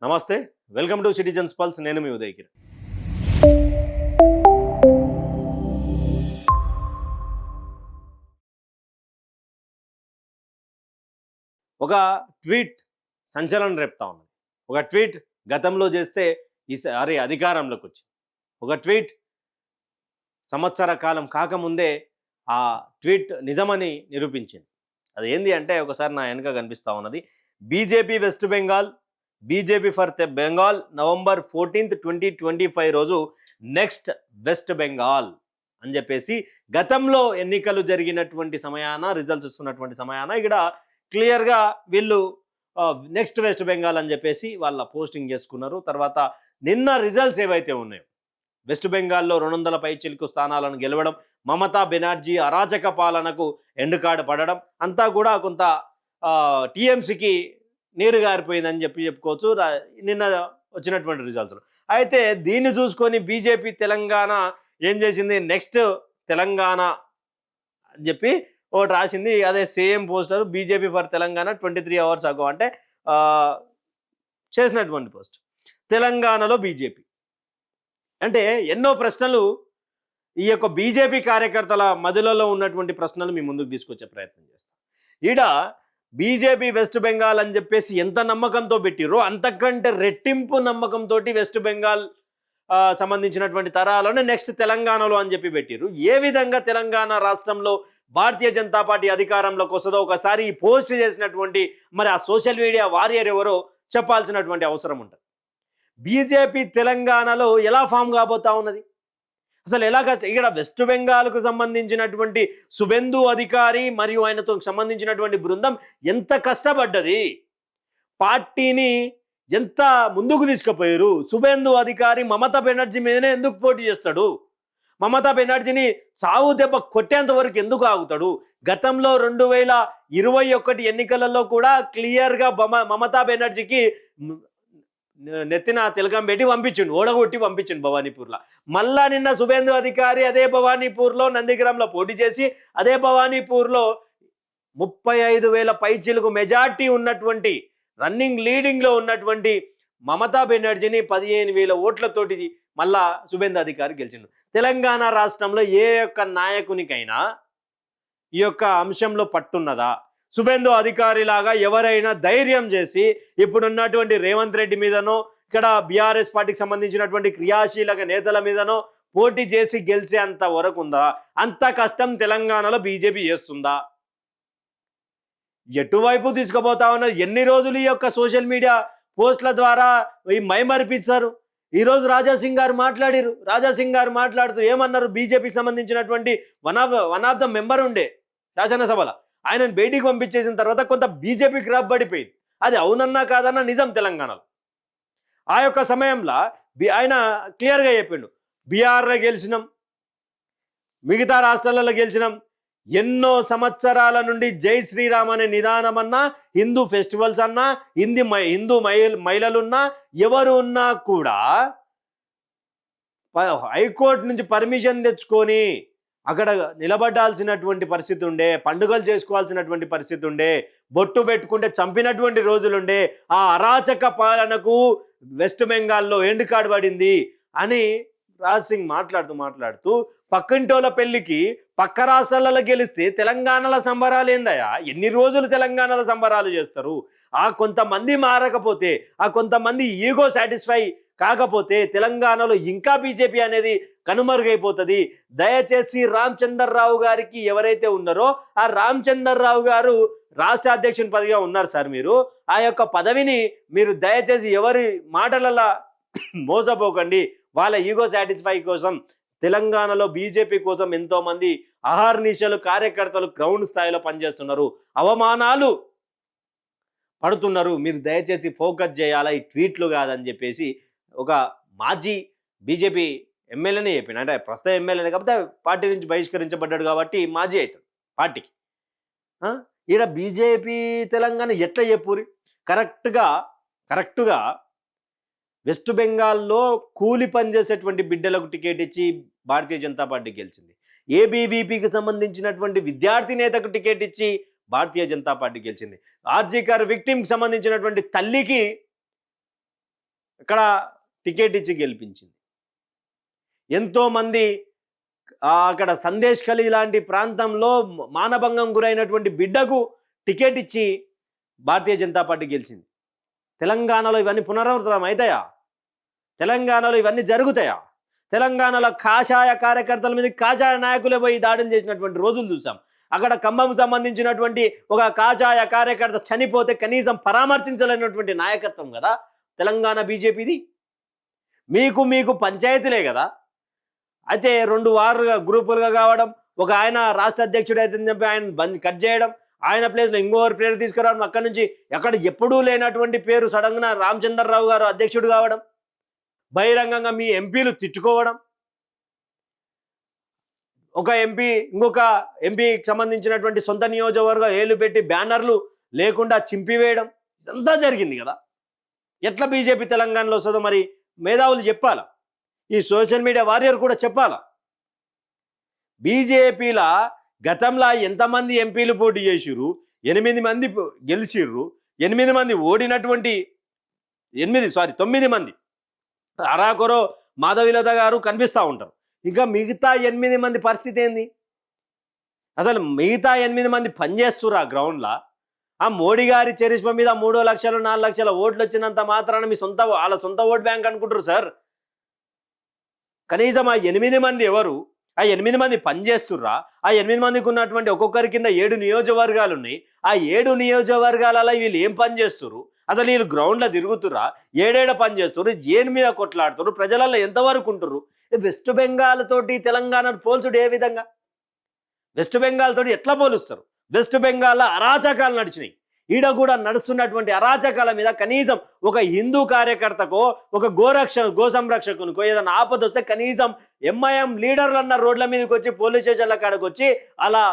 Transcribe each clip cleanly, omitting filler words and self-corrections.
నమస్తే. Welcome to citizens pulse. నేను మీ ఉదయ్ కిరణ్. ఒక ట్వీట్ సంచలనం రేపుతా ఉన్నది. ఒక ట్వీట్ గతంలో చేస్తే ఈసారి అధికారంలోకి వచ్చింది. ఒక ట్వీట్ సంవత్సర కాలం కాకముందే ఆ ట్వీట్ నిజమని నిరూపించింది. అది ఏంది అంటే ఒకసారి నా వెనుక కనిపిస్తూ ఉన్నది. BJP west Bengal, BJP for Bengal November 14, 2025 రోజు నెక్స్ట్ వెస్ట్ బెంగాల్ అని చెప్పేసి గతంలో ఎన్నికలు జరిగినటువంటి సమయాన రిజల్ట్స్ ఇస్తున్నటువంటి సమయాన ఇక్కడ క్లియర్గా వీళ్ళు నెక్స్ట్ వెస్ట్ బెంగాల్ అని చెప్పేసి వాళ్ళ పోస్టింగ్ చేసుకున్నారు. తర్వాత నిన్న రిజల్ట్స్ ఏవైతే ఉన్నాయో వెస్ట్ బెంగాల్లో 200 పైచిలుకు స్థానాలను గెలవడం, మమతా బెనర్జీ అరాచక పాలనకు ఎండుకాడు పడడం అంతా కూడా కొంత టీఎంసీకి నీరు గారిపోయిందని చెప్పుకోవచ్చు నిన్న వచ్చినటువంటి రిజల్ట్స్లో. అయితే దీన్ని చూసుకొని బీజేపీ తెలంగాణ ఏం చేసింది, నెక్స్ట్ తెలంగాణ అని చెప్పి ఒకటి రాసింది. అదే same poster BJP for Telangana 23 hours అగో అంటే చేసినటువంటి పోస్ట్. తెలంగాణలో బీజేపీ అంటే ఎన్నో ప్రశ్నలు ఈ యొక్క బీజేపీ కార్యకర్తల మదిలో ఉన్నటువంటి ప్రశ్నలు మీ ముందుకు తీసుకొచ్చే ప్రయత్నం చేస్తాం. ఈడ బీజేపీ వెస్ట్ బెంగాల్ అని చెప్పేసి ఎంత నమ్మకంతో పెట్టిరో అంతకంటే రెట్టింపు నమ్మకంతో వెస్ట్ బెంగాల్ సంబంధించినటువంటి తరాలను నెక్స్ట్ తెలంగాణలో అని చెప్పి పెట్టిరు. ఏ విధంగా తెలంగాణ రాష్ట్రంలో భారతీయ జనతా పార్టీ అధికారంలోకి వస్తుందో ఒకసారి ఈ పోస్ట్ చేసినటువంటి మరి ఆ సోషల్ మీడియా వారియర్ ఎవరో చెప్పాల్సినటువంటి అవసరం ఉంటుంది. బీజేపీ తెలంగాణలో ఎలా ఫామ్ కాబోతా ఉన్నది, అసలు ఎలాగ ఇక్కడ వెస్ట్ బెంగాల్కు సంబంధించినటువంటి సుబెందు అధికారి మరియు ఆయనతో సంబంధించినటువంటి బృందం ఎంత కష్టపడ్డది, పార్టీని ఎంత ముందుకు తీసుకుపోయారు. సుబెందు అధికారి మమతా బెనర్జీ మీదనే ఎందుకు పోటీ చేస్తాడు, మమతా బెనర్జీని సావు దెబ్బ కొట్టేంత వరకు ఎందుకు ఆగుతాడు. గతంలో 2021 ఎన్నికలలో కూడా క్లియర్గా మమతా బెనర్జీకి నెత్తిన తిలకం పెట్టి పంపించిండు, ఓడగొట్టి పంపించిండు భవానీపూర్లో. మళ్ళా నిన్న సుబేందు అధికారి అదే భవానీపూర్లో నందిగ్రామ్లో పోటీ చేసి అదే భవానీపూర్లో 35,000 పైచిలకు మెజార్టీ ఉన్నటువంటి రన్నింగ్ లీడింగ్లో ఉన్నటువంటి మమతా బెనర్జీని 15,000 ఓట్లతోటి మళ్ళా సుబేందు అధికారి గెలిచిండు. తెలంగాణ రాష్ట్రంలో ఏ యొక్క నాయకునికైనా ఈ యొక్క అంశంలో పట్టున్నదా? సుబేందు అధికారి లాగా ఎవరైనా ధైర్యం చేసి ఇప్పుడున్నటువంటి రేవంత్ రెడ్డి మీదనో ఇక్కడ బీఆర్ఎస్ పార్టీకి సంబంధించినటువంటి క్రియాశీలక నేతల మీదనో పోటీ చేసి గెలిచే అంత వరకు ఉందా? అంత కష్టం తెలంగాణలో బీజేపీ చేస్తుందా? ఎటువైపు తీసుకుపోతా ఉన్నారు? ఎన్ని రోజులు ఈ యొక్క సోషల్ మీడియా పోస్టుల ద్వారా ఈ మైమరిపించారు. ఈరోజు రాజాసింగ్ గారు మాట్లాడారు. రాజాసింగ్ గారు మాట్లాడుతూ ఏమన్నారు, బీజేపీకి సంబంధించినటువంటి వన్ ఆఫ్ ద మెంబర్ ఉండే శాసనసభలో ఆయనను బయటికి పంపించేసిన తర్వాత కొంత బీజేపీకి రబ్బడిపోయింది. అది అవునన్నా కాదన్నా నిజం తెలంగాణలో. ఆ యొక్క సమయంలో ఆయన క్లియర్గా చెప్పిండు, బీహార్లో గెలిచినాం, మిగతా రాష్ట్రాలలో గెలిచినాం, ఎన్నో సంవత్సరాల నుండి జై శ్రీరామ్ అనే నిదానం అన్నా, హిందూ ఫెస్టివల్స్ అన్నా, హిందూ మహిళలున్నా ఎవరు ఉన్నా కూడా హైకోర్టు నుంచి పర్మిషన్ తెచ్చుకొని అక్కడ నిలబడాల్సినటువంటి పరిస్థితి ఉండే, పండుగలు చేసుకోవాల్సినటువంటి పరిస్థితి ఉండే, బొట్టు పెట్టుకుంటే చంపినటువంటి రోజులుండే. ఆ అరాచక పాలనకు వెస్ట్ బెంగాల్లో ఎండ్ కార్డు పడింది అని రాజ్ మాట్లాడుతూ పక్కింటోళ్ళ పెళ్లికి పక్క రాష్ట్రాలలో గెలిస్తే తెలంగాణలో సంబరాలు ఏందయ్యా? ఎన్ని రోజులు తెలంగాణలో సంబరాలు చేస్తారు? ఆ కొంతమంది మారకపోతే, ఆ కొంతమంది ఈగో సాటిస్ఫై కాకపోతే తెలంగాణలో ఇంకా బీజేపీ అనేది కనుమరుగైపోతుంది. దయచేసి రామచంద్రరావు గారికి ఎవరైతే ఉన్నారో ఆ రామచంద్రరావు గారు రాష్ట్ర అధ్యక్షుని పదవిగా ఉన్నారు సార్. మీరు ఆ యొక్క పదవిని మీరు దయచేసి ఎవరి మాటలలో మోసపోకండి. వాళ్ళ ఈగో సాటిస్ఫై కోసం తెలంగాణలో బీజేపీ కోసం ఎంతోమంది అహర్నిశలు కార్యకర్తలు గ్రౌండ్ స్థాయిలో పనిచేస్తున్నారు, అవమానాలు పడుతున్నారు. మీరు దయచేసి ఫోకస్ చేయాలా, ఈ ట్వీట్లు కాదని చెప్పేసి ఒక మాజీ బీజేపీ ఎమ్మెల్యేనే చెప్పిన. అంటే ప్రస్తుత ఎమ్మెల్యేనే కాకపోతే పార్టీ నుంచి బహిష్కరించబడ్డాడు కాబట్టి మాజీ అవుతాడు పార్టీకి. ఈడ బీజేపీ తెలంగాణ ఎట్లా చెప్పురి? కరెక్టుగా వెస్ట్ బెంగాల్లో కూలి పనిచేసేటువంటి బిడ్డలకు టికెట్ ఇచ్చి భారతీయ జనతా పార్టీ గెలిచింది. ఏబీవీపీకి సంబంధించినటువంటి విద్యార్థి నేతకు టికెట్ ఇచ్చి భారతీయ జనతా పార్టీ గెలిచింది. ఆర్జీకర్ విక్టిమ్కి సంబంధించినటువంటి తల్లికి ఇక్కడ టికెట్ ఇచ్చి గెలిపించింది. ఎంతోమంది అక్కడ సందేశ్ ఖలీ లాంటి ప్రాంతంలో మానభంగం గురైనటువంటి బిడ్డకు టికెట్ ఇచ్చి భారతీయ జనతా పార్టీ గెలిచింది. తెలంగాణలో ఇవన్నీ పునరావృతం అవుతాయా? తెలంగాణలో ఇవన్నీ జరుగుతాయా? తెలంగాణలో కాషాయ కార్యకర్తల మీద కాషాయ నాయకులే పోయి దాడులు చేసినటువంటి రోజులు చూసాం. అక్కడ ఖమ్మం సంబంధించినటువంటి ఒక కాషాయ కార్యకర్త చనిపోతే కనీసం పరామర్శించలేనటువంటి నాయకత్వం కదా తెలంగాణ బీజేపీది. మీకు పంచాయతీలే కదా. అయితే 2 వారుగా గ్రూపులుగా కావడం, ఒక ఆయన రాష్ట్ర అధ్యక్షుడు అయితే చెప్పి ఆయన కట్ చేయడం, ఆయన ప్లేస్లో ఇంకోరు పేరు తీసుకురావడం, అక్కడి నుంచి ఎక్కడ ఎప్పుడూ లేనటువంటి పేరు సడన్గా రామచంద్రరావు గారు అధ్యక్షుడు కావడం, బహిరంగంగా మీ ఎంపీలు తిట్టుకోవడం, ఒక ఎంపీ ఇంకొక ఎంపీకి సంబంధించినటువంటి సొంత నియోజకవర్గం ఏలు పెట్టి బ్యానర్లు లేకుండా చింపివేయడం, ఇదంతా జరిగింది కదా. ఎట్లా బీజేపీ తెలంగాణలో వస్తుందో మరి మేధావులు చెప్పాలా, ఈ సోషల్ మీడియా వారియర్ కూడా చెప్పాలా. బీజేపీల గతంలో ఎంతమంది ఎంపీలు పోటీ చేసిర్రు, 8 మంది గెలిచిర్రు, 8 మంది ఓడినటువంటి 9 మంది అరాకొరో మాధవీలత గారు కనిపిస్తూ ఉంటారు. ఇంకా మిగతా 8 మంది పరిస్థితి ఏంది? అసలు మిగతా 8 మంది పనిచేస్తున్నారు ఆ గ్రౌండ్లో. ఆ మోడీ గారి చరిష్మా మీద 3 లక్షలు 4 లక్షల ఓట్లు వచ్చినంత మాత్రాన మీ వాళ్ళ సొంత ఓట్ బ్యాంక్ అనుకుంటారు సార్. కనీసం ఆ 8 మంది ఎవరు? ఆ 8 మంది పనిచేస్తుర్రా? ఆ 8 మందికి ఉన్నటువంటి ఒక్కొక్కరి కింద 7 నియోజకవర్గాలు ఉన్నాయి. ఆ 7 నియోజకవర్గాలలో వీళ్ళు ఏం పని చేస్తున్నారు? అసలు వీళ్ళు గ్రౌండ్లో తిరుగుతుర్రా? ఏడేడ పని చేస్తున్నారు? ఏని మీద కొట్లాడుతున్నారు? ప్రజలలో ఎంతవరకు ఉంటున్నారు? వెస్ట్ బెంగాల్ తోటి తెలంగాణను పోల్చుడు ఏ విధంగా? వెస్ట్ బెంగాల్ తోటి ఎట్లా పోలుస్తారు? వెస్ట్ బెంగాల్లో అరాచకాలు నడిచినాయి. ఈడ కూడా నడుస్తున్నటువంటి అరాచకాల మీద కనీసం ఒక హిందూ కార్యకర్తకో, ఒక గో సంరక్షకునికో ఏదైనా ఆపద వస్తే కనీసం ఎంఐఎం లీడర్లన్న రోడ్ల మీదకి వచ్చి పోలీస్ స్టేషన్ల కాడకు వచ్చి అలా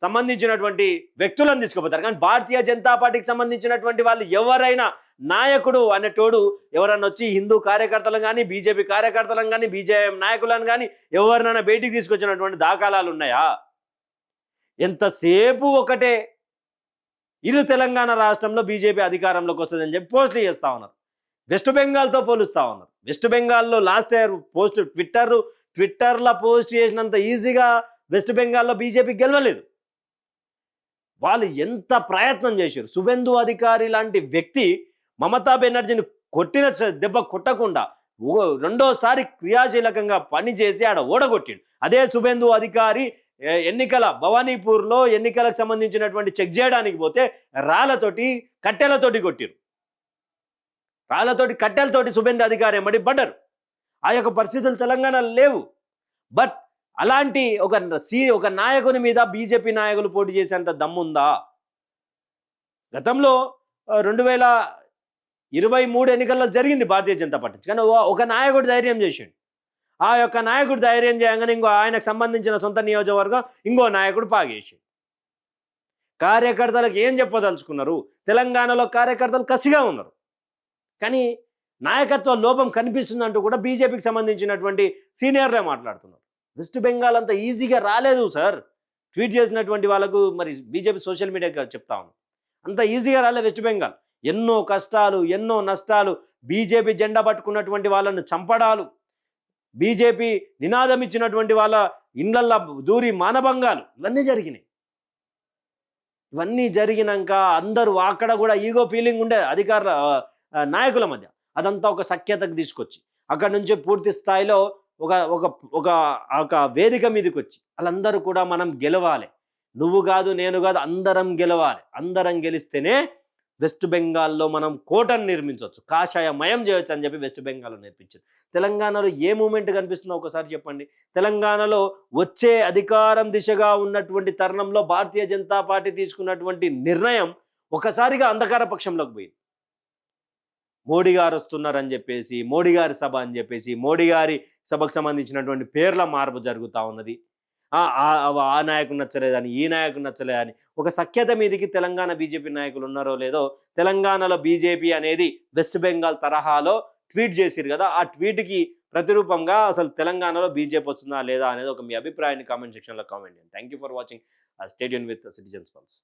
సంబంధించినటువంటి వ్యక్తులను తీసుకుపోతారు. కానీ భారతీయ జనతా పార్టీకి సంబంధించినటువంటి వాళ్ళు ఎవరైనా నాయకుడు అనేటోడు ఎవరన్నా వచ్చి హిందూ కార్యకర్తలను కానీ, బీజేపీ కార్యకర్తలను కానీ, బీజేఎం నాయకులను కానీ ఎవరినైనా బయటికి తీసుకొచ్చినటువంటి దాఖలాలు ఉన్నాయా? ఎంతసేపు ఒకటే ఇరు తెలంగాణ రాష్ట్రంలో బీజేపీ అధికారంలోకి వస్తుందని చెప్పి పోస్టులు చేస్తూ ఉన్నారు. వెస్ట్ బెంగాల్తో పోలుస్తూ ఉన్నారు. వెస్ట్ బెంగాల్లో లాస్ట్ ఇయర్ పోస్ట్ ట్విట్టర్లో పోస్ట్ చేసినంత ఈజీగా వెస్ట్ బెంగాల్లో బీజేపీ గెలవలేదు. వాళ్ళు ఎంత ప్రయత్నం చేశారు. శుభేందు అధికారి లాంటి వ్యక్తి మమతా బెనర్జీని కొట్టిన దెబ్బ కొట్టకుండా రెండోసారి క్రియాశీలకంగా పనిచేసి ఆడ ఓడగొట్టిండు. అదే శుభేందు అధికారి భవానీపూర్లో ఎన్నికలకు సంబంధించినటువంటి చెక్ చేయడానికి పోతే కట్టెలతోటి కొట్టిరు. కట్టెలతోటి శుభేందు అధికారి ఎమ్మడి పడ్డారు. ఆ యొక్క పరిస్థితులు తెలంగాణలో లేవు. బట్ అలాంటి ఒక నాయకుని మీద బీజేపీ నాయకులు పోటీ చేసేంత దమ్ముందా? గతంలో 2023 ఎన్నికల్లో జరిగింది భారతీయ జనతా పార్టీ. కానీ ఒక నాయకుడు ధైర్యం చేసిండు. ఆ యొక్క నాయకుడు ధైర్యం చేయగానే ఇంకో ఆయనకు సంబంధించిన సొంత నియోజకవర్గం ఇంకో నాయకుడు పాగేసి కార్యకర్తలకు ఏం చెప్పదలుచుకున్నారు? తెలంగాణలో కార్యకర్తలు కసిగా ఉన్నారు. కానీ నాయకత్వ లోపం కనిపిస్తుందంటూ కూడా బీజేపీకి సంబంధించినటువంటి సీనియర్లే మాట్లాడుతున్నారు. వెస్ట్ బెంగాల్ అంత ఈజీగా రాలేదు సార్. ట్వీట్ చేసినటువంటి వాళ్ళకు మరి బీజేపీ సోషల్ మీడియా చెప్తా ఉంది, అంత ఈజీగా రాలేదు వెస్ట్ బెంగాల్. ఎన్నో కష్టాలు, ఎన్నో నష్టాలు, బీజేపీ జెండా పట్టుకున్నటువంటి వాళ్ళను చంపడాలు, బీజేపీ నినాదం ఇచ్చినటువంటి వాళ్ళ ఇళ్లల్లో దూరి మానభంగాలు ఇవన్నీ జరిగినాయి. ఇవన్నీ జరిగినాక అందరూ అక్కడ కూడా ఈగో ఫీలింగ్ ఉండే అధికారుల నాయకుల మధ్య అదంతా ఒక సఖ్యతకు తీసుకొచ్చి అక్కడ నుంచి పూర్తి స్థాయిలో ఒక వేదిక మీదకి వచ్చి వాళ్ళందరూ కూడా మనం గెలవాలి, నువ్వు కాదు నేను కాదు అందరం గెలవాలి, అందరం గెలిస్తేనే వెస్ట్ బెంగాల్లో మనం కోటను నిర్మించవచ్చు, కాషాయమయం చేయవచ్చు అని చెప్పి వెస్ట్ బెంగాల్లో నేర్పించారు. తెలంగాణలో ఏ మూమెంట్ కనిపిస్తుందో ఒకసారి చెప్పండి. తెలంగాణలో వచ్చే అధికారం దిశగా ఉన్నటువంటి తరుణంలో భారతీయ జనతా పార్టీ తీసుకున్నటువంటి నిర్ణయం ఒకసారిగా అంధకార పక్షంలోకి పోయింది. మోడీ గారు వస్తున్నారని చెప్పేసి, మోడీ గారి సభ అని చెప్పేసి, మోడీ గారి సభకు సంబంధించినటువంటి పేర్ల మార్పు జరుగుతూ ఉన్నది. ఆ నాయకుడు నచ్చలేదని, ఈ నాయకుడు నచ్చలేదని ఒక సఖ్యత మీదకి తెలంగాణ బీజేపీ నాయకులు ఉన్నారో లేదో. తెలంగాణలో బీజేపీ అనేది వెస్ట్ బెంగాల్ తరహాలో ట్వీట్ చేసిరు కదా, ఆ ట్వీట్కి ప్రతిరూపంగా అసలు తెలంగాణలో బీజేపీ వస్తుందా లేదా అనేది ఒక మీ అభిప్రాయాన్ని కామెంట్ సెక్షన్లో కామెంట్ చేయండి. Thank you for watching. Stay tune with citizens pulse.